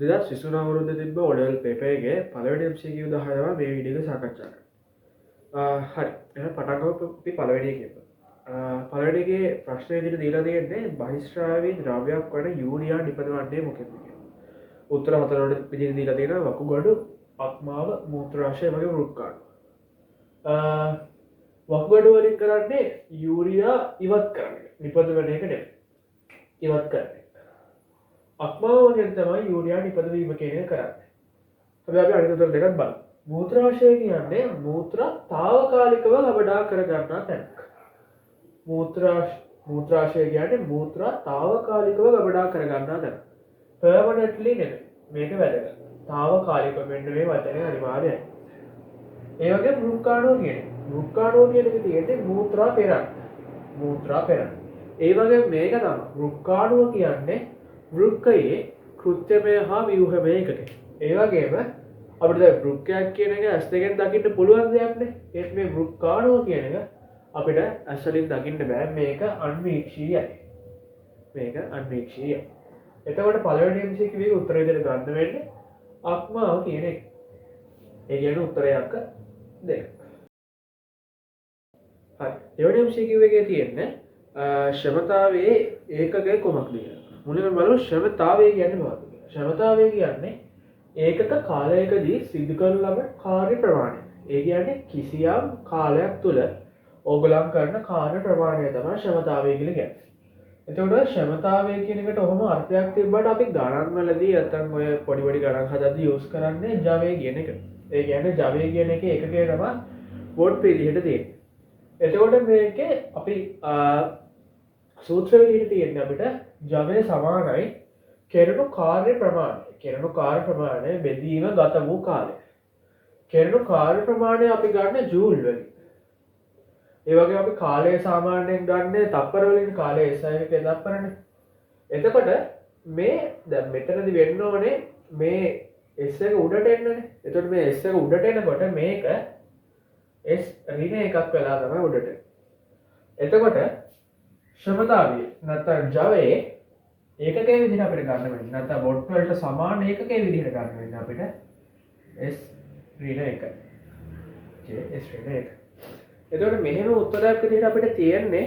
2029 අවුරුද්දේ තිබ්බ O-level paper එකේ පළවෙනි MCQ 10 තමයි මේ වීඩියෝ එක සාකච්ඡා කරන්නේ. හරි. එහෙනම් පටන් ගමු අපි පළවෙනි එකෙන්. පළවෙනි එකේ ප්‍රශ්නේ විදිහට දීලා තියෙන්නේ බහිස්ත්‍රාවී ද්‍රව්‍යයක් වන යූරියා නිපදවන්නේ මොකෙන්ද කියලා. උත්තර හතරකට විදිහට දීලා තියෙනවා වකුගඩු, අක්මාව, මූත්‍රාශය වගේ වෘක්කාණු. වකුගඩු වලින් කරන්නේ යූරියා ඉවත් කරන එක. නිපදවන එක නෙවෙයි. ඉවත් කරන එක. අක්මාව වලින් තමයි යූරියා නිපදවීම කියන එක කරන්නේ. හැබැයි අපි අනිත් උත්තර දෙකක් බලමු. මූත්‍රාශය කියන්නේ මූත්‍ර తాවකාලිකව ලබඩා කර ගන්නා තැනක්. මූත්‍රාශය කියන්නේ මූත්‍ර తాවකාලිකව ලබඩා කර ගන්නා තැනක්. permanently නෙවෙයි. මේක වැදගත්. తాවකාලිකව මෙන්න මේ වචනේ අනිවාර්යයි. ඒ වගේ වෘක්කාණුව කියන්නේ. වෘක්කාණුව කියන එක තියෙන්නේ මූත්‍රා පෙරන්න. මූත්‍රා පෙරන්න. ඒ වගේ මේක තමයි වෘක්කාණුව කියන්නේ වෘක්කයේ කෘත්‍යමය හා ව්‍යුහමය එකක. ඒ වගේම අපිට දැන් වෘක්කයක් කියන එක ඇස් දෙකෙන් දකින්න පුළුවන් දෙයක් නේ. ඒත් මේ වෘක්කාණුව කියන එක අපිට ඇස් වලින් දකින්න බෑ. මේක අන්වීක්ෂීයයි. මේක අන්වීක්ෂීයයි. එතකොට පළවෙනි MCQ එකේ උත්තර විදිහට ගන්න වෙන්නේ අක්මාව කියන එක. ඒ කියන්නේ උත්තරයක් දෙක. හරි. දෙවෙනි MCQ එකේ තියෙන්නේ ශ්‍රමතාවයේ ඒකකය කොමක්ද කියලා. මුලින්ම බලමු ශ්‍රමතාවය කියන්නේ මොකක්ද කියලා. ශ්‍රමතාවය කියන්නේ ඒකක කාලයකදී සිදු කරන ලබන කාර්ය ප්‍රමාණය. ඒ කියන්නේ කිසියම් කාලයක් තුල ඕගොල්ලන් කරන කාර්ය ප්‍රමාණය තමයි ශ්‍රමතාවය කියලා කියන්නේ. එතකොට ශ්‍රමතාවය කියන එකට ඔහොම අර්ථයක් තිබ්බට අපි ගණන් වලදී නැත්නම් ඔය පොඩි පොඩි ගණන් හදද්දී යූස් කරන්නේ ජවය කියන එක. ඒ කියන්නේ ජවය කියන එකේ ඒකකය තමයි වෝට් පිළිහෙට තියෙන්නේ. එතකොට මේකේ අපි සූත්‍ර විදිහට තියෙන්නේ අපිට ජවය සමානයි කෙරෙනු කාර්ය ප්‍රමාණය. කෙරෙනු කාර්ය ප්‍රමාණය බෙදීම ගත වූ කාලය. කෙරෙනු කාර්ය ප්‍රමාණය අපි ගන්න ජූල් වලින්. ඒ වගේ අපි කාලය සාමාන්‍යයෙන් ගන්න තප්පර වලින් කාලය SI එකේ තප්පරනේ. එතකොට මේ දැන් මෙතනදි වෙන්න ඕනේ මේ S එක උඩට එන්නනේ. එතකොට මේ S එක උඩට එනකොට මේක S ඍණ එකක් වෙලා තමයි උඩට. එතකොට ශ්‍රමතාවය නැත්නම් ජවයේ ඒකකයේ විදිහට අපිට ගන්න වෙන්නේ. නැත්නම් වොට් වලට සමාන ඒකකයේ විදිහට ගන්න වෙන්නේ අපිට S ඍණ 1. S ඍණ 1. එතකොට මෙහෙම උත්තරයක් විදිහට අපිට තියෙන්නේ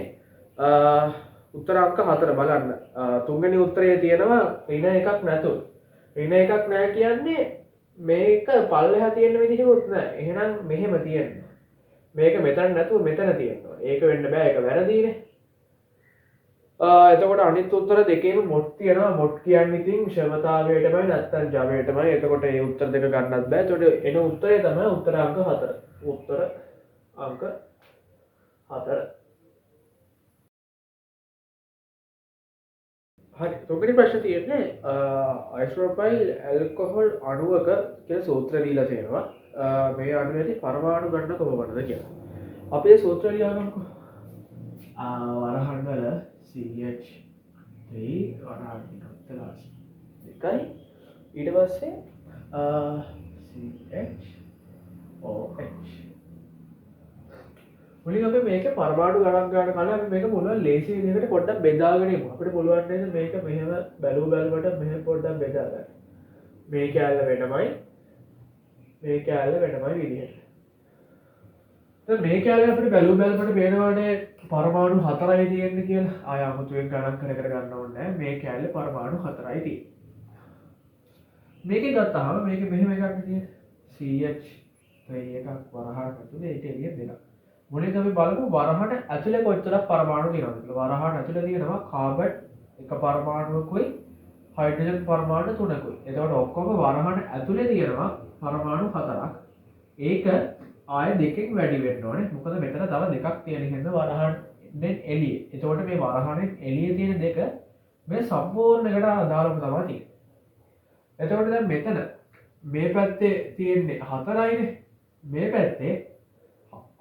උත්තර අංක 4 බලන්න. තුන්වෙනි උත්තරයේ තියෙනවා ඍණ එකක් නැතුව. ඍණ එකක් නැහැ කියන්නේ මේක පල්ලෙහා තියෙන විදිහකුත් නැහැ. එහෙනම් මෙහෙම තියෙනවා. මේක මෙතන නැතුව මෙතන තියෙනවා. ඒක වෙන්න බෑ. ඒක වැරදීනේ. එතකොට අනිත් උත්තර දෙකේම මොට් තියෙනවා. මොට් කියන්නේ ඉතින් ශ්‍රමතාවයටමයි නැත්නම් ජවයටමයි. එතකොට මේ උත්තර දෙක ගන්නත් බෑ. එතකොට එන උත්තරය තමයි උත්තර අංක 4. උත්තර අංක 4. හරි. තුන්වෙනි ප්‍රශ්නේ තියෙන්නේ අයිසෝප්‍රොපයිල් ඇල්කොහොල් අණුවක කියලා සූත්‍ර දීලා තියෙනවා. මේ අණුවේදී පරමාණු ගණන කොහොමද කියලා. අපි මේ සූත්‍රය ලියනකො වරහන් වල CH3 වරහන් දෙකයි. ඊට පස්සේ CHOH. මුලින් අපි මේක පරමාණු ගණන් ගන්න කලින් අපි මේක පුළුවන් ලේසි විදිහකට පොඩ්ඩක් බෙදාගෙන ඉමු. අපිට පුළුවන් නේද මේක මෙහෙම බැලුවට මෙහෙම පොඩ්ඩක් බෙදා ගන්න. මේ කැලල වෙනමයි මේ කැලල වෙනමයි විදිහට. දැන් මේ කැලල අපිට බැලුවට පේනවානේ පරමාණු 4යි තියෙන්නේ කියලා. ආය අමුතුවෙන් ගණන් කර ගන්න ඕනේ නැහැ. මේ කැලල පරමාණු 4යි තියෙන්නේ. මේකේ ගත්තාම මේක මෙහෙම එකක් තියෙන්නේ. CH3 එකක් වරහන් ඇතුලේ ඒක එළිය දෙනවා. මුලින් අපි බලමු වරහන් ඇතුලේ කොච්චරක් පරමාණු තියෙනවද කියලා. වරහන් ඇතුලේ තියෙනවා කාබන් එක පරමාණුවකුයි හයිඩ්‍රජන් පරමාණු 3කුයි. එතකොට ඔක්කොම වරහන් ඇතුලේ තියෙනවා පරමාණු 4ක්. ඒක ආය දෙකෙන් වැඩි වෙන්න ඕනේ. මොකද මෙතන තව දෙකක් තියෙන හින්දා වරහන් එළියේ. එතකොට මේ වරහන් එළියේ තියෙන දෙක මේ සම්පූර්ණ එකට අදාළව තමයි තියෙන්නේ. එතකොට දැන් මෙතන මේ පැත්තේ තියෙන්නේ 4යිනේ. මේ පැත්තේ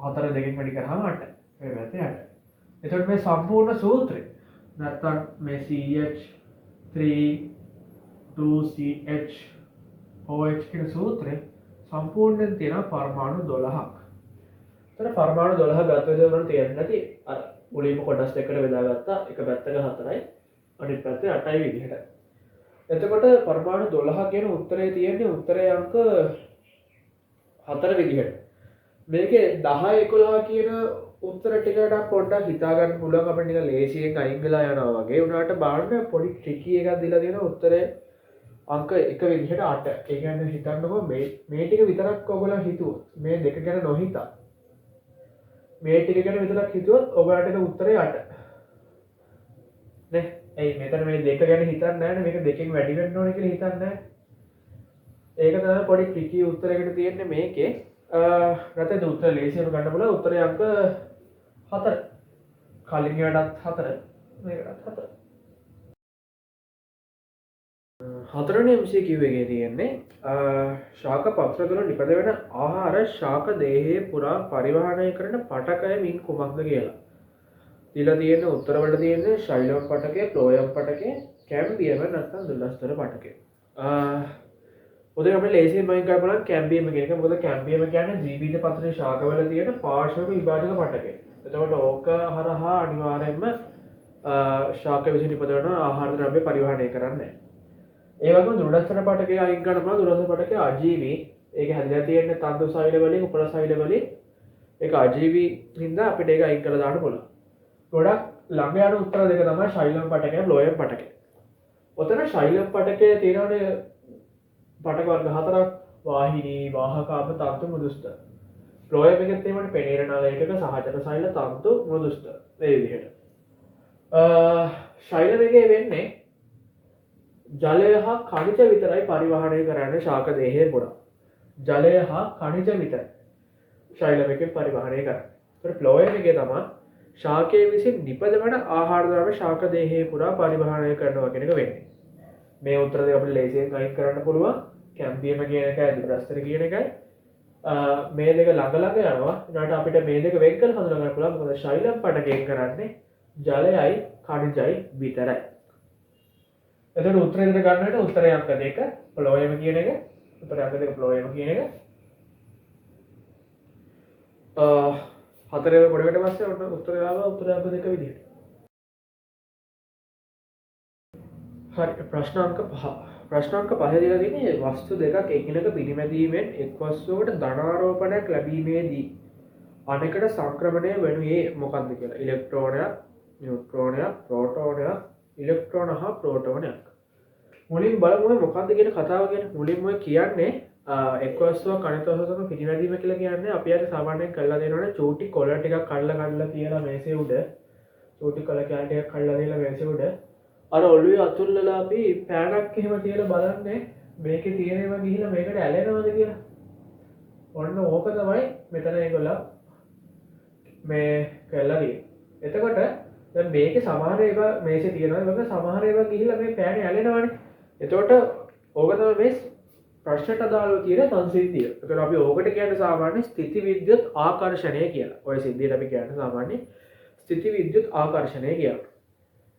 4 දෙකෙන් වැඩි කරාම 8යි. මේ පැත්තේ 8යි. එතකොට මේ සම්පූර්ණ සූත්‍රය නැත්තම් මේ CH3 2CH OH කියන සූත්‍රය සම්පූර්ණයෙන් තියෙන පරමාණු 12ක්. එතන පරමාණු 12 ගත වෙනවන තේරෙන්නේ නැති අර මුලින්ම කොටස් දෙකකට බෙදාගත්තා. එක පැත්තක 4යි අනිත් පැත්තේ 8යි විදිහට. එතකොට පරමාණු 12 කියන උත්තරේ තියෙන්නේ උත්තරේ අංක 4 විදිහට. මේකේ 10 11 කියන උත්තර ටිකට පොඩ්ඩක් හිතා ගන්න පුළුවන් අපිට නිකන් ලේසියෙන් අයින් වෙලා යනවා වගේ. උනාට බලන්න පොඩි ට්‍රිකි එකක් දීලා තියෙනවා උත්තරේ අංක 1 විදිහට 8. ඒ කියන්නේ හිතන්නකෝ මේ ටික විතරක් ඔයගොල්ලෝ හිතුවොත් මේ දෙක ගැන නොහිතා මේ ටික ගැන විතරක් හිතුවොත් ඔයගොල්ලන්ට එන උත්තරේ 8. නේ? එයි මෙතන මේ දෙක ගැන හිතන්නේ නැහැ නේ. මේක දෙකෙන් වැඩි වෙන්න ඕනේ කියලා හිතන්නේ නැහැ. ඒක තමයි පොඩි ට්‍රිකි උත්තරයකට තියෙන්නේ මේකේ. නැත්නම් උත්තර ලේසියෙන් ගන්න පුළුවන් උත්තරේ අංක 4. කලින් එකටත් 4 මේකටත් 4. හතරවෙනි MCQ එකේ තියෙන්නේ ශාක පත්‍ර තුළ නිපද වෙන ආහාර ශාක දේහයේ පුරා පරිවහනය කරන පටකය මින් කුමක්ද කියලා. දීලා තියෙන උත්තර වලට තියෙන්නේ ශෛලම් පටකය, ෆ්ලෝයම් පටකය, කැම්බියම නැත්නම් දුල්ලස්තර පටකය. ඔතන අපිට ලේසියෙන් මයින් කරන්න බලන්න කැම්බියම කියන එක. මොකද කැම්බියම කියන්නේ ජීවිත පත්‍රයේ ශාකවල තියෙන පාර්ශ්ව විභාජක පටකය. එතකොට ඕක හරහා අනිවාර්යයෙන්ම ශාක විසින් නිපද වෙන ආහාර ද්‍රව්‍ය පරිවහනය කරන්නේ. ඒ වගේම දුරස්ථන පටකය අයින් කරන්න පුළුවන්. දුරස්ථන පටකය අජීවී. ඒක හැදිලා තියෙන්නේ තන්තු සෛල වලින්, උපල සෛල වලින්. ඒක අජීවී හින්දා අපිට ඒක අයින් කරලා දාන්න පුළුවන්. ගොඩක් ළඟ යන උත්තර දෙක තමයි ශෛලම් පටකය, ෆ්ලෝයම් පටකය. ඔතන ශෛලම් පටකය තියෙනවානේ පටක වර්ග 4ක්. වාහිනී, වාහකාභ, තන්තු, මෘදුස්ථ. ෆ්ලෝයම් එකෙත් තියෙනවානේ පෙනීර නල ඒකක, සහජක සෛල, තන්තු, මෘදුස්ථ. මේ විදිහට. ශෛලම් එකේ වෙන්නේ ජලය හා කණිජ විතරයි පරිවහනය කරන්නේ ශාක දේහයේ පුරා. ජලය හා කණිජ විතරයි ශෛලම් එකෙන් පරිවහනය කරන්නේ. ඒතර ෆ්ලෝයම් එකේ තමයි ශාකයේ විසින් නිපද වන ආහාර ද්‍රව්‍ය ශාක දේහයේ පුරා පරිවහනය කරනවා කියන එක වෙන්නේ. මේ උත්තර දෙක අපිට ලේසියෙන් අයින් කරන්න පුළුවන්. කැම්බියම කියන එකයි දුරස්තර කියන එකයි. මේ දෙක ළඟ ළඟ යනවා. ඊට අපිට මේ දෙක වෙන් කරලා හඳුනා ගන්න පුළුවන්. මොකද ශෛලම් පටකයෙන් කරන්නේ ජලයයි කණිජයි විතරයි. එතකොට උත්තරේ දෙක ගන්නට උත්තරය අංක 2 ෆ්ලෝයම් කියන එක. උත්තරය අංක 2 ෆ්ලෝයම් කියන එක. හතරේ පොඩකට පස්සේ ඔන්න උත්තරය ආවා උත්තරය අංක 2 විදිහට. හරි ප්‍රශ්න අංක 5. ප්‍රශ්න අංක 5 දීලා තියෙන්නේ වස්තු දෙකක් එකිනෙක පිරිමැදීමෙන් එක් වස්තුවකට ධනාරෝපණයක් ලැබීමේදී අනෙකට සංක්‍රමණය වෙනුයේ මොකක්ද කියලා. ඉලෙක්ට්‍රෝනයක්, නියුට්‍රෝනයක්, ප්‍රෝටෝනයක්, ඉලෙක්ට්‍රෝන හා ප්‍රෝටෝනයක්. මුලින් බලමු මොකක්ද කියන කතාව කියන්නේ. මුලින්ම කියන්නේ එක් වස්තුවක් අනිත් වස්තුවක පිරිමැදීම කියලා කියන්නේ අපි අර සාමාන්‍යයෙන් කරලා දෙනවනේ චූටි කොළ ටිකක් කඩලා තියලා මේසේ උඩ චූටි කොළ කැල් ටිකක් කඩලා දීලා මේසේ උඩ අර ඔළුවේ අතුල්ලලා අපි පෑනක් එහෙම තියලා බලන්නේ මේකේ තියෙන ඒවා ගිහිල්ලා මේකට ඇලෙනවද කියලා. ඔන්න ඕක තමයි මෙතන ඒගොල්ලෝ මේ කරලා තියෙන්නේ. එතකොට දැන් මේකේ සමහර ඒවා මේසේ තියෙනවා. ඒක සමහර ඒවා ගිහිල්ලා මේ පෑනේ ඇලෙනවනේ. එතකොට ඕක තමයි මේ ප්‍රශ්නට අදාළව තියෙන සංසිද්ධිය. ඒකට අපි ඕකට කියන්නේ සාමාන්‍ය ස්ථಿತಿ විද්‍යුත් ආකර්ෂණය කියලා. ඔය සිද්ධියට අපි කියන්නේ සාමාන්‍ය ස්ථಿತಿ විද්‍යුත් ආකර්ෂණය කියලා.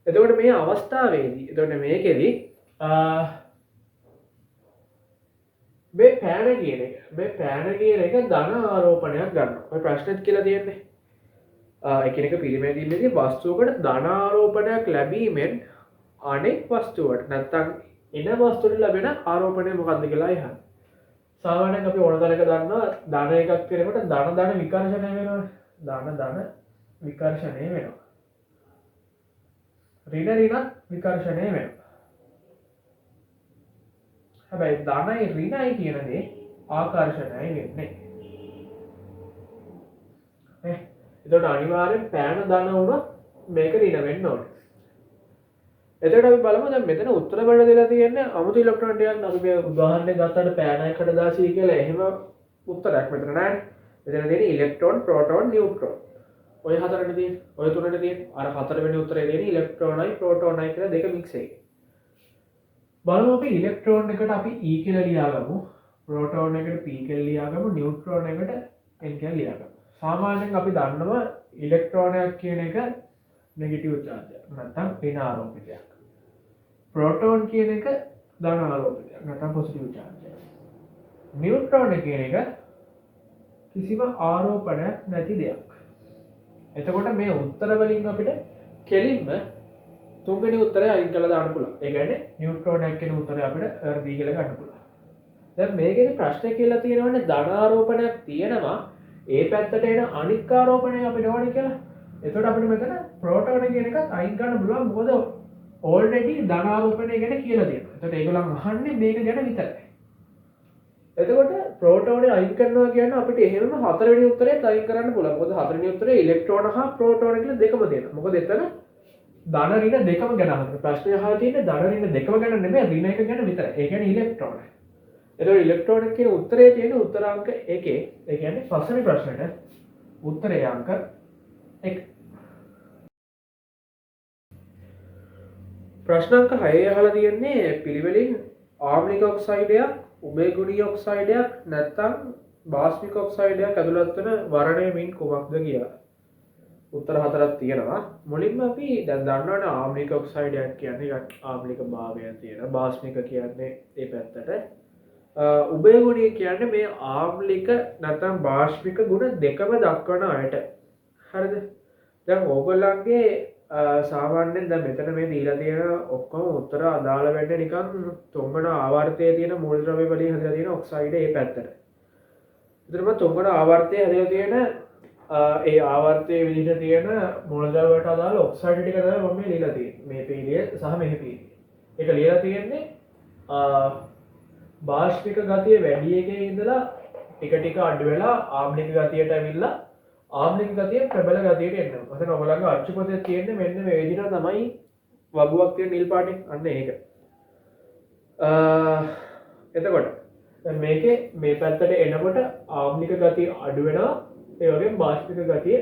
එතකොට මේ අවස්ථාවේදී එතකොට මේකෙදි මේ පෑන කියන එක ධන ආරෝපණයක් ගන්නවා. ඔය ප්‍රශ්නෙත් කියලා තියෙන්නේ. එකිනෙක පිරිමැදීමේදී වස්තුවකට ධන ආරෝපණයක් ලැබීමෙන් අනෙක් වස්තුවට නැත්තම් එන වස්තුවට ලැබෙන ආරෝපණය මොකක්ද කියලා අහන්න. සාමාන්‍යයෙන් අපි ඕන තරක දන්නවා ධන එකක් කියනකොට ධන විකර්ෂණය වෙනවනේ. ධන විකර්ෂණය වෙනවා. ඍණ විකර්ෂණය වෙනවා. හැබැයි ධනයි ඍණයි කියන දේ ආකර්ෂණයයි වෙන්නේ. එතකොට අනිවාර්යෙන් පෑන ධන වුණොත් මේක ඍණ වෙන්න ඕනේ. එතකොට අපි බලමු දැන් මෙතන උත්තර වල දෙලා තියෙන්නේ අමුතු ඉලෙක්ට්‍රෝන ටිකක්. අපි මේ උදාහරණයක් ගත්තට පෑනයි කඩදාසි කියලා එහෙම උත්තරයක් මෙතන නැහැ. මෙතන තියෙන්නේ ඉලෙක්ට්‍රෝන, ප්‍රෝටෝන, නියුට්‍රෝන. ඔය හතරනේ තියෙන්නේ. ඔය තුනනේ තියෙන්නේ. අර හතරවෙනි උත්තරේ තියෙන්නේ ඉලෙක්ට්‍රෝනයි, ප්‍රෝටෝනයි කියලා දෙක මික්ස් එකේ. බලමු අපි ඉලෙක්ට්‍රෝන එකට අපි E කියලා ලියාගමු. ප්‍රෝටෝන එකට P කියලා ලියාගමු. නියුට්‍රෝන එකට N කියලා ලියාගමු. සාමාන්‍යයෙන් අපි දන්නවා ඉලෙක්ට්‍රෝනයක් කියන එක නෙගටිව් චාර්ජ් එකක්. නැත්නම් ඍණ ආරෝපිතයක්. ප්‍රෝටෝන් කියන එක ධන ආරෝපිතයක්. නැත්නම් පොසිටිව් චාර්ජ් එකක්. නියුට්‍රෝන කියන එක කිසිම ආරෝපණයක් නැති දෙයක්. එතකොට මේ උත්තර වලින් අපිට කෙලින්ම තුන්වෙනි උත්තරය අයින් කරලා දාන්න පුළුවන්. ඒ කියන්නේ නියුට්‍රෝනයක් කියන උත්තරය අපිට වැරදි කියලා ගන්න පුළුවන්. දැන් මේකේ ප්‍රශ්නේ කියලා තියෙනවනේ ධනාරෝපණයක් තියෙනවා ඒ පැත්තට එන අනික් ආරෝපණය අපිට ඕනේ කියලා. එතකොට අපිට මෙතන ප්‍රෝටෝන කියන එකත් අයින් කරන්න පුළුවන්. මොකද ඕල්රෙඩි ධනාරෝපණය ගැන කියලා තියෙනවා. එතකොට ඒගොල්ලන් අහන්නේ මේක ගැන විතරයි. එතකොට ප්‍රෝටෝනේ අයින් කරනවා කියන්නේ අපිට එහෙමම හතරවෙනි උත්තරේත් අයින් කරන්න පුළුවන්. මොකද හතරවෙනි උත්තරේ ඉලෙක්ට්‍රෝන හා ප්‍රෝටෝන කියලා දෙකම දෙනවා. මොකද එතන ධන ඍණ දෙකම ගැන අහන්නේ. ප්‍රශ්නේ අහලා තියෙන්නේ ධන ඍණ දෙකම ගැන නෙමෙයි ඍණ එක ගැන විතරයි. ඒ කියන්නේ ඉලෙක්ට්‍රෝන. එතකොට ඉලෙක්ට්‍රෝන කියන උත්තරේ තියෙන උත්තರಾಂಕ 1. ඒ කියන්නේ පස්වෙනි ප්‍රශ්නෙට උත්තරේ අංක 1. ප්‍රශ්න අංක 6 අහලා තියෙන්නේ පිළිවෙලින් ආම්ලික ඔක්සයිඩයක්, උභයගුණීය ඔක්සයිඩයක් නැත්නම් බාස්මික ඔක්සයිඩයක් ඇතුළත් වෙන වර්ණය මින් කුමක්ද කියලා. උත්තර හතරක් තියෙනවා. මුලින්ම අපි දැන් දන්නවනේ ආම්ලික ඔක්සයිඩයක් කියන්නේ ආම්ලික භාවය තියෙන. බාස්මික කියන්නේ ඒ පැත්තට. උභයගුණීය කියන්නේ මේ ආම්ලික නැත්නම් බාස්මික ගුණ දෙකම දක්වන අයට. හරිද? දැන් ඕගොල්ලන්ගේ සාමාන්‍යයෙන් දැන් මෙතන මේ දීලා තියෙන ඔක්කොම උත්තර අදාළ වෙන්නේ නිකන් තුන්වන ආවර්තයේ තියෙන මූලද්‍රව්‍ය වලින් හදලා තියෙන ඔක්සයිඩ් ඒ පැත්තට. ඒතරම තුන්වන ආවර්තයේ හදලා තියෙන ඒ ආවර්තයේ විදිහට තියෙන මූලද්‍රව්‍ය වලට අදාළ ඔක්සයිඩ් ටික තමයි මම මේ දීලා තියෙන්නේ. මේ පීලිය සහ මේ පීලිය. ඒක ලියලා තියෙන්නේ බාෂ්පික ගතිය වැඩි එකේ ඉඳලා ටික ටික අඩු වෙලා ආම්ලික ගතියට ඇවිල්ලා ආම්ලික ගතිය ප්‍රබල ගතියට එනවා. මතක ඔයගොල්ලන්ගේ අච්චු පොතේ තියෙන්නේ මෙන්න මේ විදිහට තමයි වගුවක් තියෙන නිල් පාටින් අන්න ඒක. එතකොට දැන් මේකේ මේ පැත්තට එනකොට ආම්ලික ගතිය අඩු වෙනවා. ඒ වගේම බාෂ්පික ගතිය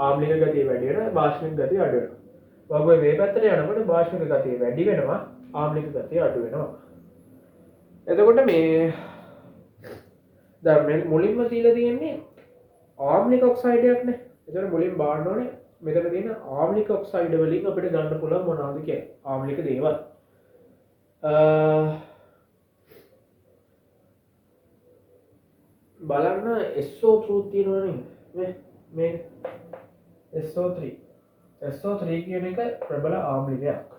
ආම්ලික ගතිය වැඩි වෙනවා බාෂ්පික ගතිය අඩු වෙනවා. වගුවේ මේ පැත්තට යනකොට බාෂ්පික ගතිය වැඩි වෙනවා ආම්ලික ගතිය අඩු වෙනවා. එතකොට මේ දැන් මුලින්ම තියලා තියෙන්නේ ආම්ලික ඔක්සයිඩයක් නේ. ඒතර මුලින් බලන්න ඕනේ මෙතන තියෙන ආම්ලික ඔක්සයිඩ් වලින් අපිට ගන්න පුළුවන් මොනවද කියලා. ආම්ලික දේවල්. බලන්න SO3 තියෙනවනේ මේ SO3 කියන එක ප්‍රබල ආම්ලිකයක්.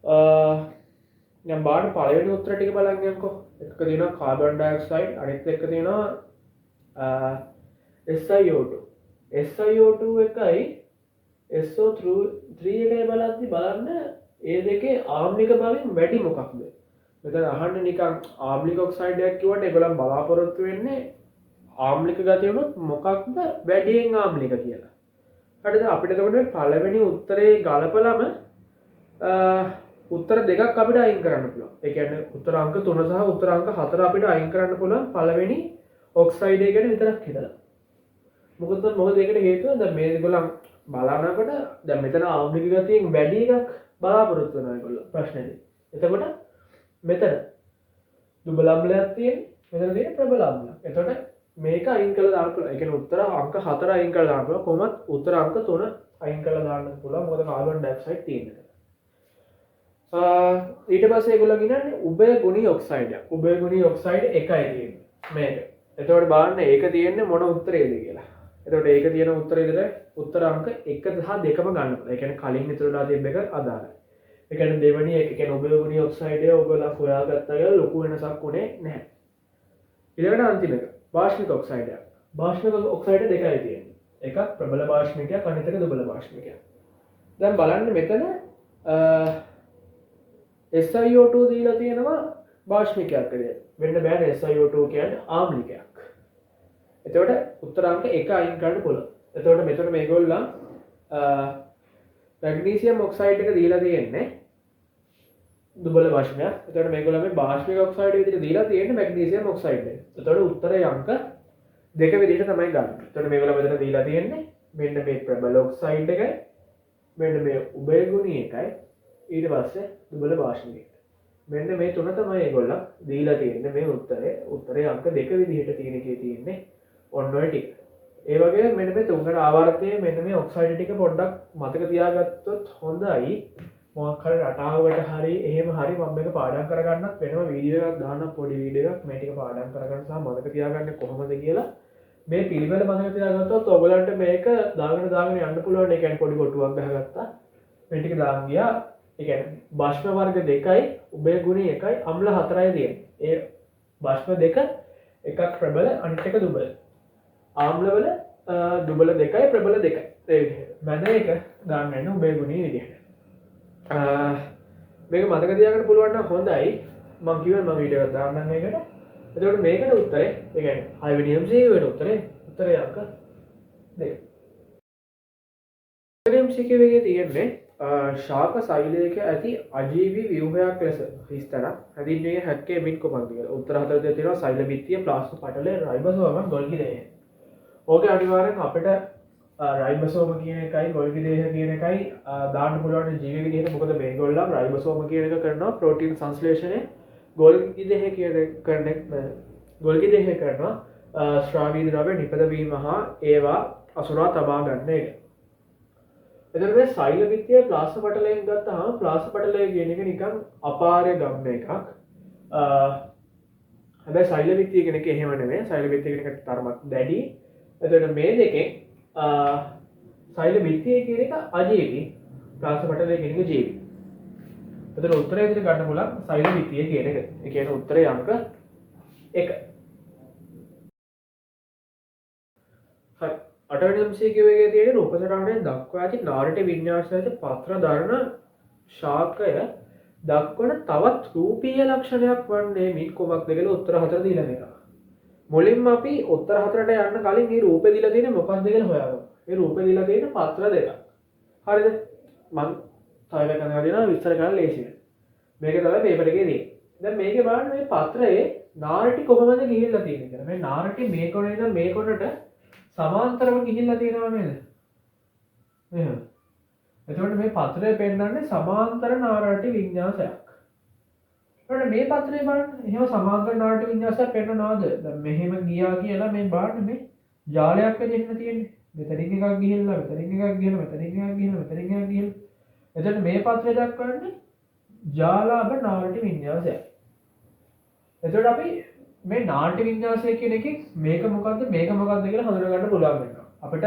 දැන් බාහිර පළවෙනි උත්තර ටික බලන්න යන්නකෝ. එකක තියෙනවා කාබන් ඩයොක්සයිඩ් අනිත් එක තියෙනවා SiO2. SiO2 එකයි SO3 එකයි බලද්දි බලන්න ඒ දෙකේ ආම්ලික භාවයෙන් වැඩි මොකක්ද? මෙතන අහන්නේ නිකන් ආම්ලික ඔක්සයිඩ් එකක් කිව්වට ඒගොල්ලන් බලාපොරොත්තු වෙන්නේ ආම්ලික ගතිය උනොත් මොකක්ද වැඩියෙන් ආම්ලික කියලා. හරිද? අපිට එතකොට පළවෙනි උත්තරේ ගලපලම උත්තර දෙකක් අපිට අයින් කරන්න පුළුවන්. ඒ කියන්නේ උත්තර අංක 3 සහ උත්තර අංක 4 අපිට අයින් කරන්න පුළුවන් පළවෙනි ඔක්සයිඩ් එක ගැන විතරක් හිතලා. මොකද ඒකට හේතුව දැන් මේගොල්ලන් බලනකොට දැන් මෙතන ආම්ලික ගතියෙන් වැඩි එකක් බලාපොරොත්තු වෙනවා ඒගොල්ලෝ ප්‍රශ්නේදී. එතකොට මෙතන දුබල අම්ලයක් තියෙන්නේ මෙතන තියෙන ප්‍රබල අම්ලයක්. එතකොට මේක අයින් කරලා දාන්න පුළුවන්. ඒ කියන්නේ උත්තර අංක 4 අයින් කරලා දාන්න පුළුවන්. කොහොමත් උත්තර අංක 3 අයින් කරලා දාන්න පුළුවන්. මොකද කාබන් ඩයොක්සයිඩ් තියෙනවා. ඊට පස්සේ ඒගොල්ලෝ කියන්නේ උභයගුණී ඔක්සයිඩ් එක. උභයගුණී ඔක්සයිඩ් එකයි තියෙන්නේ මේක. එතකොට බලන්න ඒක තියෙන්නේ මොන උත්තරේද කියලා. එතකොට ඒක තියෙන උත්තරේ විතර උත්තර අංක 1 සහ 2ම ගන්න පුළුවන්. ඒ කියන්නේ කලින් ඉතුරුලා තිබ්බ එක අදාළයි. ඒ කියන්නේ දෙවෙනි එක කියන්නේ උභයගුණී ඔක්සයිඩ් එක ඔයගොල්ලෝ හොයාගත්තා කියලා ලොකු වෙනසක් උනේ නැහැ. ඊළඟට අන්තිම එක බාෂ්මික ඔක්සයිඩ් එක. බාෂ්මික ඔක්සයිඩ් දෙකයි තියෙන්නේ. එකක් ප්‍රබල බාෂ්මිකයක් අනිත් එක දුබල බාෂ්මිකයක්. දැන් බලන්න මෙතන SiO2 දීලා තියෙනවා බාෂ්මිකයක් කියලා. වෙන්න බෑ SiO2 කියන්නේ ආම්ලිකයක්. එතකොට උත්තර අංක 1 අයින් කරන්න පුළුවන්. එතකොට මෙතන මේගොල්ලන් මැග්නීසියම් ඔක්සයිඩ් එක දීලා තියෙන්නේ දුබල බාෂ්මයක්. එතකොට මේගොල්ලන් මේ බාෂ්මික ඔක්සයිඩ් විදිහට දීලා තියෙන්නේ මැග්නීසියම් ඔක්සයිඩ් එක. එතකොට උත්තරේ අංක 2 විදිහට තමයි ගන්න. එතකොට මේගොල්ලන් මෙතන දීලා තියෙන්නේ මෙන්න මේ ප්‍රබල ඔක්සයිඩ් එකයි මෙන්න මේ උභයගුණී එකයි ඊට පස්සේ දුබල බාෂ්මිකය. මෙන්න මේ තුන තමයි ඒගොල්ලන් දීලා තියෙන්නේ මේ උත්තරේ අංක 2 විදිහට තියෙන එකේ තියෙන්නේ ඔන්න ඔය ටික. ඒ වගේ මෙන්න මේ තුන්වෙනි ආවර්තයේ මෙන්න මේ ඔක්සයිඩ් ටික පොඩ්ඩක් මතක තියාගත්තොත් හොඳයි. මොකක් හරි රටාවකට හරි එහෙම හරි මම මේක පාඩම් කරගන්නත් වෙනම වීඩියෝ එකක් දාන්න පොඩි වීඩියෝ එකක් මේ ටික පාඩම් කරගන්න සහ මතක තියාගන්න කොහොමද කියලා මේ පිළිවෙල මතක තියාගත්තොත් ඔයගලන්ට මේක දාගෙන යන්න පුළුවන්. ඒ කියන්නේ පොඩි කොටුවක් ගහගත්තා. මේ ටික දාන් ගියා. ඒ කියන්නේ බාෂ්ප වර්ග 2යි උභය ගුණී 1යි අම්ල 4යි තියෙන්නේ. ඒ බාෂ්ප දෙක එකක් ප්‍රබල අනිත් එක දුබල. ආම්ලවල දුබල 2යි ප්‍රබල 2යි. ඒ විදිහට. මැද එක දාන්න වෙන උභය ගුණී විදිහට. මේක මතක තියාගන්න පුළුවන් නම් හොඳයි. මම කිව්වා මම වීඩියෝ එකක් දාන්නම් මේකට. එතකොට මේකට උත්තරේ ඒ කියන්නේ 6 වෙනි MCQ එකට උත්තරේ අංක 2. MCQ එකේ තියෙන්නේ ශාක සෛලයක ඇති අජීවී ව්‍යුහයක් ලෙස හිස්තැනක් හැදින්වීමේ හැක්කේ මින් කුමක්ද කියලා. උත්තර 4 දෙක තියෙනවා. සෛල බිත්තිය, ප්ලාස්ම පටලය, රයිබෝසෝම, ගොල්ගි දේහය. ඕකේ අනිවාර්යෙන් අපිට රයිබෝසෝම කියන එකයි ගොල්ගි දේහය කියන එකයි දාන්න පුළුවන් ජීවි විදිහට. මොකද මේගොල්ලන් රයිබෝසෝම කියන එක කරනවා ප්‍රෝටීන් සංශ්ලේෂණය. ගොල්ගි දේහය කරනවා ශ්‍රාවී ද්‍රව්‍ය නිපදවීම හා ඒවා අසුරා තබා ගන්න එක. එතකොට මේ සෛල බිත්තිය ප්ලාස්ම පටලයෙන් ගත්තාම ප්ලාස්ම පටලය කියන එක නිකන් අපාරය ගන්න එකක්. හැබැයි සෛල බිත්තිය කියන එක එහෙම නෙමෙයි. සෛල බිත්තිය කියන එක තරමක් දැඩි. එතකොට මේ දෙකෙන් සෛල බිත්තිය කියන එක අජීවී, ප්ලාස්ම පටලය කියන එක ජීවී. එතකොට උත්තරය විදිහට ගන්න පුළුවන් සෛල බිත්තිය කියන එක. ඒ කියන්නේ උත්තරේ අංක 1. හරි. 8 වෙනි MCQ එකේ තියෙන රූප සටහනෙන් දක්වා ඇති නාරටි වින්‍යාසයට පත්‍ර දරන ශාකය දක්වන තවත් රූපීය ලක්ෂණයක් වන්නේ මින් කුමක්ද කියලා උත්තර 4 දීලා දෙනවා. මුලින්ම අපි උත්තර 4ට යන්න කලින් මේ රූපේ දීලා තියෙන මොකක්ද කියලා හොයාගමු. මේ රූපේ දීලා තියෙන පත්‍ර දෙකක්. හරිද? මම තව එකක් කරනවා දෙනවා විස්තර කරන්න ලේසියි. මේක තමයි පේපර් එකේ තියෙන්නේ. දැන් මේකේ බලන්න මේ පත්‍රයේ නාරටි කොහොමද ගිහිල්ලා තියෙන්නේ කියලා. මේ නාරටි මේ කොනේ ඉඳන් මේ කොනට සමාන්තරව ගිහිල්ලා තියෙනවා නේද? එහෙනම් එතකොට මේ පත්‍රය පෙන්නන්නේ සමාන්තර නාරටි වින්‍යාසයක්. එතකොට මේ පත්‍රය බලන්න එහෙම සමාන්තර නාරටි වින්‍යාසයක් පෙන්නනවාද? දැන් මෙහෙම ගියා කියලා මේ බලන්න මේ ජාලයක් වෙන්න තියෙන්නේ. මෙතනින් එකක් ගිහිල්ලා මෙතනින් එකක් ගිහිල්ලා මෙතනින් එකක් ගිහිල්ලා මෙතනින් එකක් ගිහිල්ලා. එතකොට මේ පත්‍රය දක්වන්නේ ජාලාභ නාරටි වින්‍යාසයක්. එතකොට අපි මේ නාට්‍ය වින්‍යාසය කියන එකේ මේක මොකද්ද කියලා හඳුනා ගන්න පුළුවන් වෙනවා. අපිට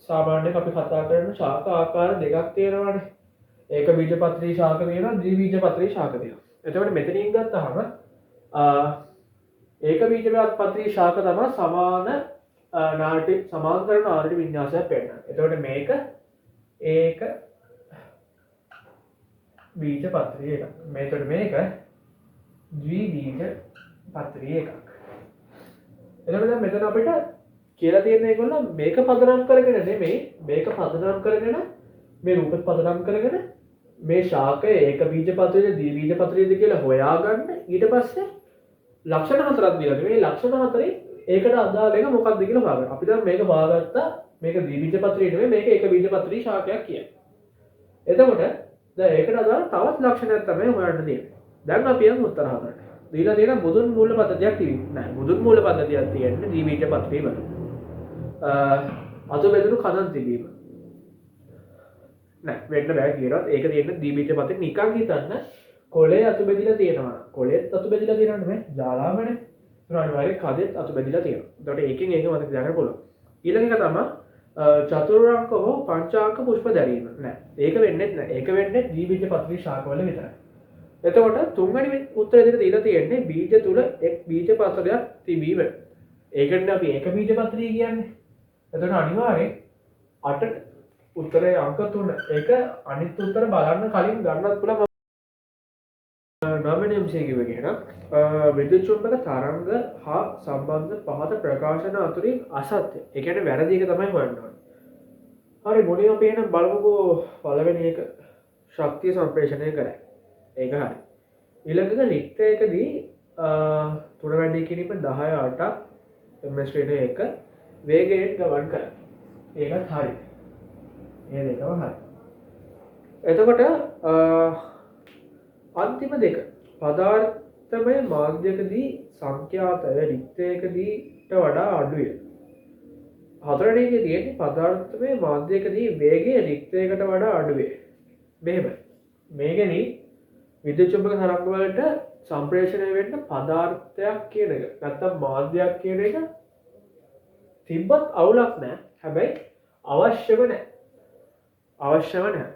සාමාන්‍යයෙන් අපි කතා කරන ශාක ආකාර දෙකක් තියෙනවානේ. ඒක බීජපත්‍රී ශාක තියෙනවා, ද්විබීජපත්‍රී ශාක තියෙනවා. එතකොට මෙතනින් ගත්තාම ඒක බීජපත්‍රී ශාක තමයි සමාන්තර නාට්‍ය වින්‍යාසයක් පෙන්නන්නේ. එතකොට මේක ඒක බීජපත්‍රී එකක්. මේකට මේක ද්විබීජපත්‍රී එකක්. එතකොට දැන් මෙතන අපිට කියලා තියෙන ඒගොල්ලෝ මේක පදනම් කරගෙන නෙමෙයි මේක පදනම් කරගෙන මේ රූපත් පදනම් කරගෙන මේ ශාකය ඒක බීජපත්‍රයේද ද්විබීජපත්‍රයේද කියලා හොයාගන්න ඊට පස්සේ ලක්ෂණ හතරක් දීලා මේ ලක්ෂණ හතරේ ඒකට අදාළ එක මොකක්ද කියලා හොයාගන්න. අපි දැන් මේක හොයාගත්තා මේක ද්විබීජපත්‍රය නෙමෙයි මේක ඒක බීජපත්‍රී ශාකයක් කියන්නේ. එතකොට දැන් ඒකට අදාළ තවත් ලක්ෂණයක් තමයි හොයන්න තියෙන්නේ. දැන් අපි යමු උත්තර හතරට. දීලා තියෙන මුදුන් මූල පද්ධතියක් තියෙන්නේ නැහැ. මුදුන් මූල පද්ධතියක් තියෙන්නේ ද්විබීජපත්‍රී වල. අතු බෙදුණු කඳන් තිබීම. නෑ වෙන්න බෑ කියනවත් ඒක තියෙන්නේ ද්විබීජපත්‍රී නිකන් හිතන්න කොළේ අතු බෙදිලා තියෙනවා. කොළේත් අතු බෙදිලා තියෙනවා නෙමෙයි ජාලාමනේ. ඒත් අනිවාර්යයෙන් කදෙත් අතු බෙදිලා තියෙනවා. ඒකට ඒකෙන් ඒක මතක තියාගන්න පුළුවන්. ඊළඟ එක තමයි චතුරාංක හෝ පංචාංක පුෂ්ප දැරීම. නෑ ඒක වෙන්නේ නැහැ. ඒක වෙන්නේ ද්විබීජපත්‍රී ශාකවල විතරයි. එතකොට තුන්වෙනි උත්තරය දෙක දීලා තියෙන්නේ බීජ තුල එක් බීජපත්‍රයක් තිබීම. ඒකනේ අපි ඒක බීජපත්‍රය කියන්නේ. එතකොට අනිවාර්යෙන් 8 උත්තරේ අංක 3. ඒක අනිත් උත්තර බලන්න කලින් ගන්නත් පුළුවන්. 9 වෙනි MCQ එකේ නම් විද්‍යුත් චුම්බක තරංග හා සම්බන්ධ පහත ප්‍රකාශන අතුරින් අසත්‍ය. ඒ කියන්නේ වැරදි එක තමයි හොයන්න ඕනේ. හරි මොනිය අපි එහෙනම් බලමුකෝ පළවෙනි එක ශක්තිය සම්ප්‍රේෂණය කරයි. ඒක හරි. ඊළඟට රික්තයකදී 3 වැඩි කිරීම 10 8 ms ශ්‍රේණිය 1 වේගයෙන් ගමන් කරයි. ඒකත් හරි. මේ දෙකම හරි. එතකොට අන්තිම දෙක පදාර්ථමය මාධ්‍යකදී සංඛ්‍යාතය රික්තයකදීට වඩා අඩුය. හතරවෙනි එකේ තියෙන්නේ පදාර්ථමය මාධ්‍යකදී වේගය රික්තයකට වඩා අඩුවේ. මෙහෙමයි. මේකෙනි විද්‍යුත් චුම්බක තරංග වලට සම්ප්‍රේෂණය වෙන්න පදාර්ථයක් කියන එක නැත්නම් මාධ්‍යයක් කියන එක තිබ්බත් අවුලක් නැහැ. හැබැයි අවශ්‍යම නැහැ. අවශ්‍යම නැහැ.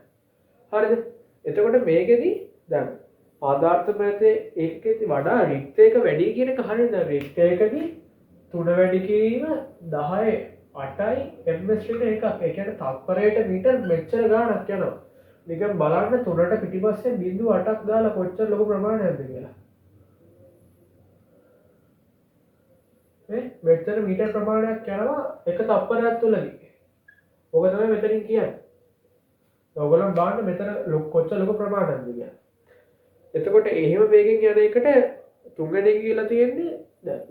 හරිද? එතකොට මේකෙදි දැන් පදාර්ථ මතේ ඒකෙදි වඩා රික්තයක වැඩි කියන එක හරියද? රික්තයකදී 3 වැඩි කිරීම 10 8යි ms එක. ඒ කියන්නේ තත්පරයට මීටර් මෙච්චර ගාණක් යනවා. නිකන් බලන්න 3ට පිටිපස්සේ 0.8ක් දාලා කොච්චර ලොකු ප්‍රමාණයක්ද කියලා. මෙතර මීටර් ප්‍රමාණයක් යනවා එක තප්පරයක් තුළදී. ඕක තමයි මෙතනින් කියන්නේ. ඔයගොල්ලෝ බලන්න මෙතන කොච්චර ලොකු ප්‍රමාණයක්ද කියලා. එතකොට එහෙම වේගෙන් යන එකට තුන්වෙනි කියලා තියෙන්නේ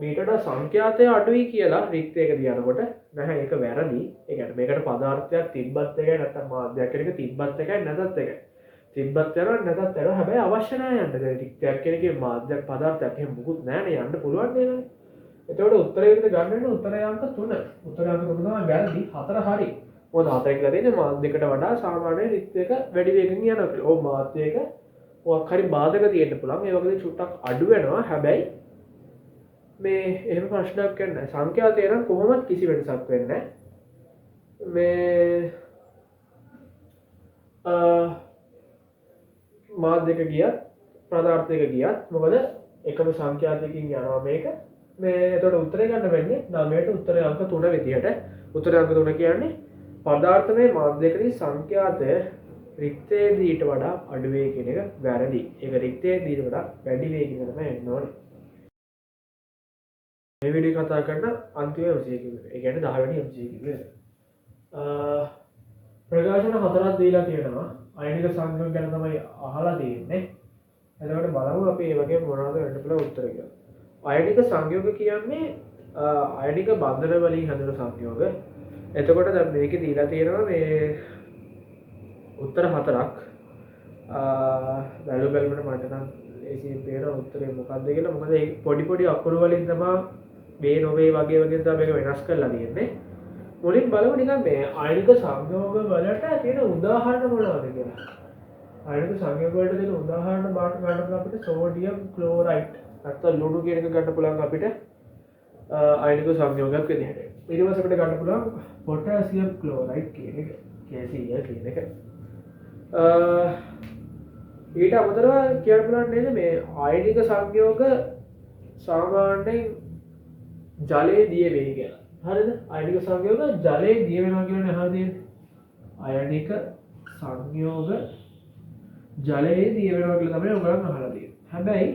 මීටර සංඛ්‍යාතය අඩුයි කියලා රික්තයකදී යනකොට නැහැ ඒක වැරදි. ඒ කියන්නේ මේකට පදාර්ථයක් තිබ්බත් එකයි නැත්නම් මාධ්‍යයක් කියන එක තිබ්බත් එකයි නැතත් එකයි. තිබ්බත් යනවා නැතත් යනවා. හැබැයි අවශ්‍ය නැහැ යන්න. දැන් රික්තයක් කියන එකේ මාධ්‍යයක් පදාර්ථයක් එහෙම මුකුත් නැහැ නේ යන්න පුළුවන් නේද? එතකොට උත්තරයකට ගන්න වෙන උත්තරය අංක 3. උත්තරය අංක 3 තමයි වැරදි. 4 හරි. මොකද 4 කියලා තියෙන්නේ මාධ්‍යයකට වඩා සාමාන්‍ය රික්තයක වැඩි වේගෙන් යනවා කියලා. ඕ මාධ්‍යයක මොකක් හරි බාධක තියෙන්න පුළුවන්. ඒ වගේ චුට්ටක් අඩු වෙනවා. හැබැයි මේ එහෙම ප්‍රශ්නයක් වෙන්නේ නැහැ. සංඛ්‍යාතය නම් කොහොමද කිසි වෙනසක් වෙන්නේ නැහැ. මේ මාධ්‍යක ගියත් පදාර්ථයක ගියත් මොකද එකම සංඛ්‍යාතයකින් යනවා මේක. මේ එතකොට උත්තරය ගන්න වෙන්නේ 9ට උත්තරය අංක 3 විදියට. උත්තරය අංක 3 කියන්නේ පදාර්ථමය මාධ්‍යකදී සංඛ්‍යාතය රික්තයේදී ඊට වඩා අඩු වේ කියන එක වැරදි. ඒක රික්තයේදී ඊට වඩා වැඩි වේ කියන එක තමයි එන්න ඕනේ. මේ වීඩියෝ කතා කරන අන්තිම MCQ එක. ඒ කියන්නේ 10 වෙනි MCQ එක. ප්‍රකාශන 4ක් දීලා තියෙනවා. අයනික සංයෝග ගැන තමයි අහලා තියෙන්නේ. එතකොට බලමු අපි මේ වගේ මොනවද වෙන්න පුළුවන් උත්තර කියලා. අයනික සංයෝග කියන්නේ අයනික බන්ධන වලින් හැදෙන සංයෝග. එතකොට දැන් මේකේ දීලා තියෙනවා මේ උත්තර 4ක්. බැලුවට මට නම් ඒසියෙන් පේන උත්තරේ මොකක්ද කියලා. මොකද ඒ පොඩි පොඩි අකුරු වලින් තමයි මේ නොවේ වගේ තමයි මේක වෙනස් කරලා තියෙන්නේ. මුලින් බලමු නිකන් මේ අයනික සංයෝග වලට තියෙන උදාහරණ මොනවද කියලා. අයනික සංයෝග වලට තියෙන උදාහරණ බාට ගන්න අපිට සෝඩියම් ක්ලෝරයිඩ් නැත්නම් ලුණු කියන එක ගන්න පුළුවන් අපිට අයනික සංයෝගයක් විදිහට. ඊට පස්සේ අපිට ගන්න පුළුවන් පොටෑසියම් ක්ලෝරයිඩ් කියන එක. KCl කියන එක. ඊට අමතරව කියන්න පුළුවන් නේද මේ අයනික සංයෝග සාමාන්‍යයෙන් ජලයේ දිය වෙයි කියලා. හරිද? අයනික සංයෝග ජලයේ දිය වෙනවා කියන්නේ අහලා තියෙන්නේ. අයනික සංයෝග ජලයේ දිය වෙනවා කියලා තමයි ඔයගොල්ලෝ අහලා තියෙන්නේ. හැබැයි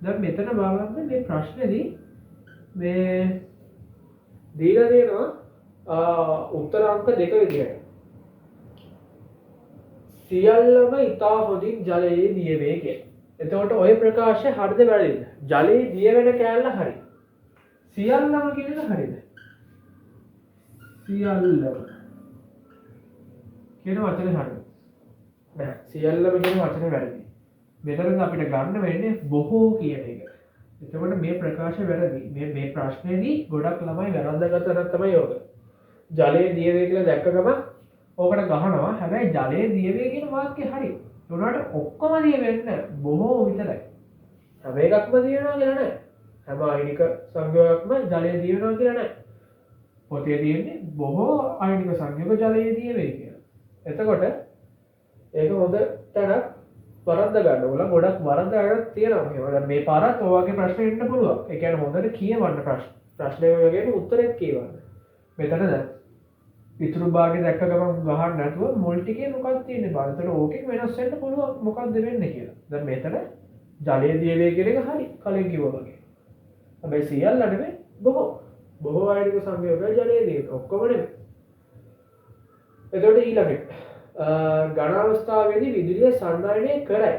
දැන් මෙතන බලන්න මේ ප්‍රශ්නේදී මේ දීලා තියෙනවා උත්තර අංක 2 විදිහට. සියල්ලම ඉතා හොඳින් ජලයේ දිය වේ කියලා. එතකොට ওই ප්‍රකාශය හරිද වැරදිද? ජලයේ දිය වෙන කැලල හරි. සියල්ලම කියන එක හරිද? සියල්ලම කියන වචනේ හරිද? නෑ සියල්ලම කියන වචනේ වැරදි. මෙතන අපිට ගන්න වෙන්නේ බොහෝ කියන එක. එතකොට මේ ප්‍රකාශය වැරදි. මේ ප්‍රශ්නේදී ගොඩක් ළමයි වැරද්දාගත්ත නැත් තමයි යෝග. ජලයේ දිය වේ කියලා දැක්ක ගමන් ඕකට ගහනවා. හැබැයි ජලයේ දිය වේ කියන වාක්‍යය හරි. උනාට ඔක්කොම දිය වෙන්නේ බොහෝ විතරයි. හැම එකක්ම දියනවා කියලා නෑ. හැම අයනික සංයෝගයක්ම ජලයේ දිය වෙනවා කියලා නෑ. පොතේ තියෙන්නේ බොහෝ අයනික සංයෝග ජලයේ දිය වේ කියලා. එතකොට ඒක හොඳ තැනක් වරද්ද ගන්න ඕන. ගොඩක් වරද්ද ගන්න තියෙනවා. දැන් මේ පාරත් ඔය වගේ ප්‍රශ්න එන්න පුළුවන්. ඒ කියන්නේ හොඳට කියවන්න ප්‍රශ්නේ වගේම උත්තරෙත් කියවන්න. මෙතන දැන් ඉතුරු භාගෙ දැක්ක ගමන් ගහන්න නැතුව මුල් ටිකේ මොකක්ද තියෙන්නේ බලන්න. එතකොට ඕකෙන් වෙනස් වෙන්න පුළුවන් මොකක්ද වෙන්නේ කියලා. දැන් මෙතන ජලයේ දිය වේ කියන එක හරි කලින් කිව්වා වගේ. හැබැයි සියල්ල නෙමෙයි බොහෝ අයනික සංයෝග ජලයේ දිය ඔක්කොම නෙමෙයි. එතකොට ඊළඟට ඝන අවස්ථාවේදී විදුලිය සන්නායනය කරයි.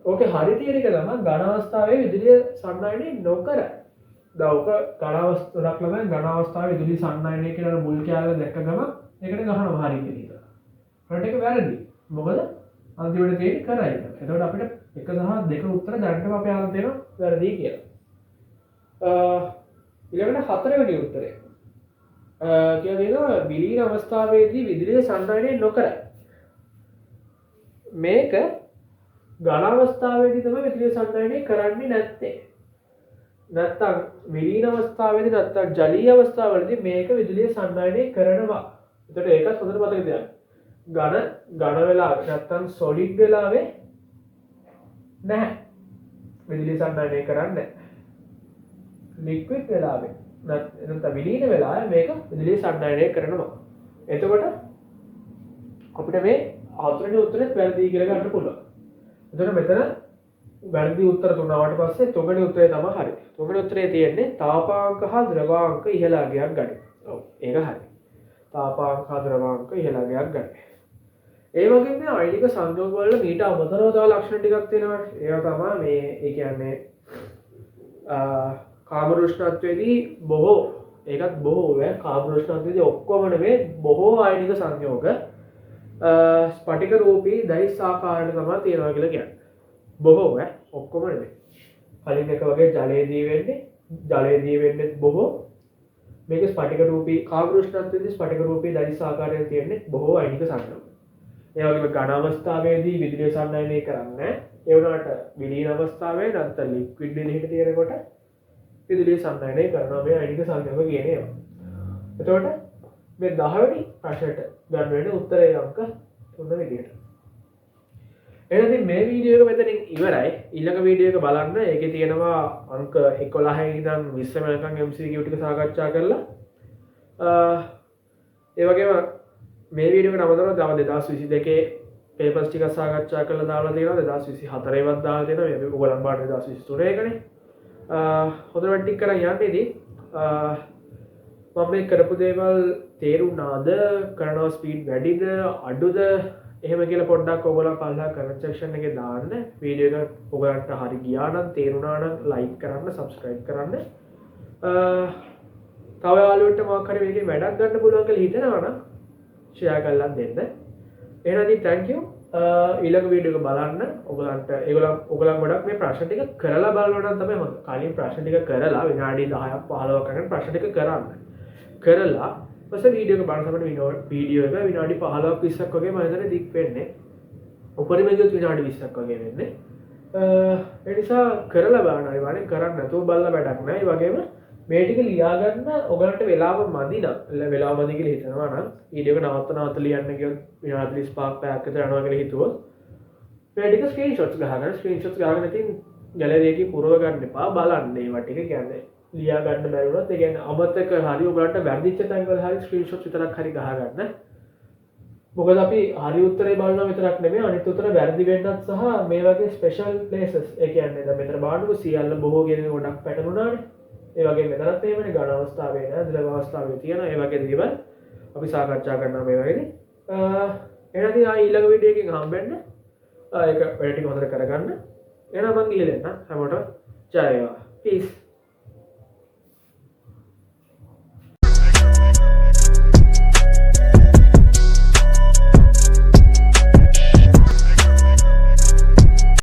ඕකේ හරි තියෙන එක තමයි ඝන අවස්ථාවේ විදුලිය සන්නායනය නොකරයි. දවක ඝන අවස්ථාවක් ළමයි ඝන අවස්ථාවේ විදුලි සන්නායනය කියලා මුල් කැලේ දැක්ක ගම ඒකට ගහනවා හරි කියලා. ඒකට ඒක වැරදි. මොකද අන්තිමට තියෙන්නේ කරයි. එතකොට අපිට 1 සහ 2 උත්තර දැනටම අපි අහලා තියෙනවා වැරදි කියලා. ඊළඟට 4 වෙනි උත්තරය. කියලා දෙනවා විලීන අවස්ථාවේදී විදුලිය සන්නායනය නොකරයි. මේක ඝන අවස්ථාවේදී තමයි විදුලිය සන්නායනය කරන්නේ නැත්තේ. නැත්තම් විලීන අවස්ථාවේදී නැත්තම් ජලීය අවස්ථාවවලදී මේක විදුලිය සන්නායනය කරනවා. එතකොට ඒකත් හොඳට මතක තියාගන්න. ඝන වෙලාවේ නැත්තම් සොලිඩ් වෙලාවේ නැහැ. විදුලිය සන්නායනය කරන්නේ නැහැ. ලික්විඩ් වෙලාවේ නැත්නම් විලීන වෙලාවේ මේක විදුලිය සන්නායනය කරනවා. එතකොට අපිට මේ හතරවෙනි උත්තරෙත් වැරදි කියලා ගන්න පුළුවන්. එතකොට මෙතන වැරදි උත්තර තුන ආවට පස්සේ තුන්වෙනි උත්තරේ තමයි හරි. තුන්වෙනි උත්තරේ තියෙන්නේ තාපාංක හා ද්‍රවාංක ඉහළාගයක් ගන්න. ඔව් ඒක හරි. තාපාංක හා ද්‍රවාංක ඉහළාගයක් ගන්න. ඒ වගේම මේ අයිනික සංයෝග වල මීට අමතරව තව ලක්ෂණ ටිකක් තියෙනවා. ඒවා තමයි මේ ඒ කියන්නේ කාම රුෂ්ණත්වයේදී බොහෝ ඒකත් බොහෝ වේ කාම රුෂ්ණත්වයේදී ඔක්කොම නෙමෙයි බොහෝ අයිනික සංයෝග ස්පටික රූපී දෛස් ආකාරයට තමයි තියෙනවා කියලා කියන්නේ. බොහෝ වේ ඔක්කොම නෙමෙයි. කලින් එක වගේ ජලයේදී වෙන්නේ බොහෝ මේක ස්පටික රූපී කාම රුෂ්ණත්වයේදී ස්පටික රූපී දෛස් ආකාරයෙන් තියෙන්නේ බොහෝ අයිනික සංයෝග. ඒ වගේම ඝන අවස්ථාවේදී විදුලිය සන්නායනය කරන්නේ ඒ වුණාට විලීන අවස්ථාවේ නැත්නම් ලික්විඩ් එලියට තියෙනකොට විදුලිය සන්නායනය කරනවා මේ අයිනික සංයෝග කියන ඒවා. එතකොට මේ 10 වෙනි ප්‍රශ්නයට ගන්න වෙන උත්තරේ අංක 3 විදියට. එහෙනම් මේ වීඩියෝ එක මෙතනින් ඉවරයි. ඊළඟ වීඩියෝ එක බලන්න. ඒකේ තියෙනවා අංක 11 ඉඳන් 20 වෙනකන් MCQ ටික සාකච්ඡා කරලා ඒ වගේම මේ වීඩියෝ එක නමතරව තව 2022 පේපර්ස් ටික සාකච්ඡා කරලා දාලා තියෙනවා 2024 ඒවත් දාලා තියෙනවා මේ ඔයගොල්ලන් බලන්න 2023 එකනේ හොඳට වැඩි කරන් යන්නේදී මම මේ කරපු දේවල් තේරුණාද කරනවා ස්පීඩ් වැඩිද අඩුද එහෙම කියලා පොඩ්ඩක් ඔයගොල්ලෝ පල්ලා කමෙන්ට් සෙක්ෂන් එකේ දාන්න වීඩියෝ එක ඔයගලන්ට හරි ගියා නම් තේරුණා නම් ලයික් කරන්න සබ්ස්ක්‍රයිබ් කරන්න තව යාළුවන්ට මොකක් හරි මේකේ වැඩක් ගන්න පුළුවන් කියලා හිතනවා නම් ෂෙයා කරලා දෙන්න. එහෙනම් thank you. ඊළඟ වීඩියෝ එක බලන්න. ඔයගොල්ලන් ගොඩක් මේ ප්‍රශ්න ටික කරලා බලනවා නම් තමයි හොඳ. කලින් ප්‍රශ්න ටික කරලා විනාඩි 10ක් 15ක් කරගෙන ප්‍රශ්න ටික කරන්න. කරලා ඊපස්සේ වීඩියෝ එක බලන සමට වීඩියෝ එක විනාඩි 15ක් 20ක් වගේ මම හිතන්නේ දික් වෙන්නේ. උපරිම ගියොත් විනාඩි 20ක් වගේ වෙන්නේ. ඒ නිසා කරලා බලන්න. ඒ වගේ කරන්නේ නැතුව බලලා වැඩක් නැහැ. ඒ වගේම මේ ටික ලියා ගන්න ඔයගලන්ට වෙලාව මදි නම් වෙලාව මදි කියලා හිතනවා නම් වීඩියෝ එක නවත්ත ලියන්න කියොත් විනාඩි 35ක් පැයක් විතර යනවා කියලා හිතුවොත් මේ ටික ස්ක්‍රීන්ෂොට්ස් ගහගෙන ඉතින් ගැලරි එකේ පුරව ගන්න එපා බලන්න ඒවා ටික කියන්නේ ලියා ගන්න බැරි වුණොත් ඒ කියන්නේ අමතක හරි ඔයගලන්ට වැරදිච්ච තැන් වල හරි ස්ක්‍රීන්ෂොට්ස් විතරක් හරි ගහ ගන්න මොකද අපි හරි උත්තරේ බලනවා විතරක් නෙමෙයි අනිත් උත්තර වැරදි වෙන්නත් සහ මේ වගේ ස්පෙෂල් ප්ලේසස් ඒ කියන්නේ දැන් මෙතන බලන්නකො සියල්ල බොහෝ කියන ගොඩක් පැටලුණානේ ඒ වගේ මෙතනත් එහෙමනේ ඝන අවස්ථාවේ නේද ද්‍රව අවස්ථාවේ තියෙන ඒ වගේ දේවල් අපි සාකච්ඡා කරනවා මේ වගේදී එහෙනම් ඊළඟ වීඩියෝ එකකින් හම්බෙන්න ඒක වැඩ ටික හොඳට කරගන්න එහෙනම් මම ගිහලා එන්න හැමෝටම ජය වේවා